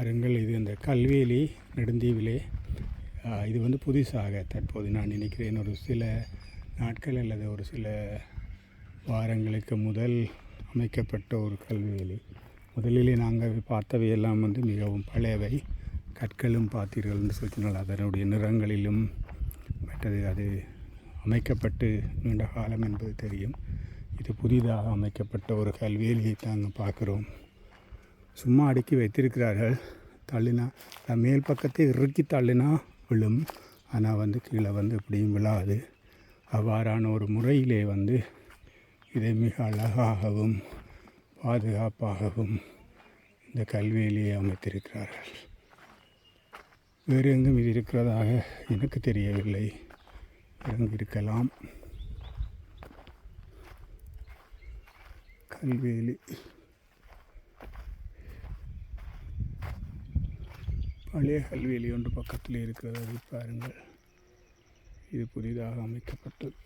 பாருங்கள், இது இந்த கல்வேலி நெடுந்தீவிலே இது வந்து புதுசாக தற்போது நான் நினைக்கிறேன் ஒரு சில நாட்கள் அல்லது ஒரு சில வாரங்களுக்கு முதல் அமைக்கப்பட்ட ஒரு கல்வேலி. முதலிலே நாங்கள் பார்த்தவையெல்லாம் வந்து மிகவும் பழையவை. கற்களும் பார்த்தீர்கள் என்று சொல்லினால் அதனுடைய நிறங்களிலும் மற்றது அது அமைக்கப்பட்டு நீண்ட காலம் என்பது தெரியும். இது புதிதாக அமைக்கப்பட்ட ஒரு கல்வேலியை தாங்க பார்க்குறோம். சும்மா அடுக்கி வைத்திருக்கிறார்கள். தள்ளினா மேல் பக்கத்தை இறுக்கி தள்ளினா விழும், ஆனால் வந்து கீழே வந்து இப்படியும் விழாது. அவ்வாறான ஒரு முறையிலே வந்து இதை மிக அழகாகவும் பாதுகாப்பாகவும் இந்த கல்வேலியை அமைத்திருக்கிறார்கள். வேறு எங்கும் இது இருக்கிறதாக எனக்கு தெரியவில்லை. எங்கு இருக்கலாம் கல்வேலி. பழைய கல்வேலி ஒன்று பக்கத்தில் இருக்கிறது, பாருங்கள். இது புதிதாக அமைக்கப்பட்டது.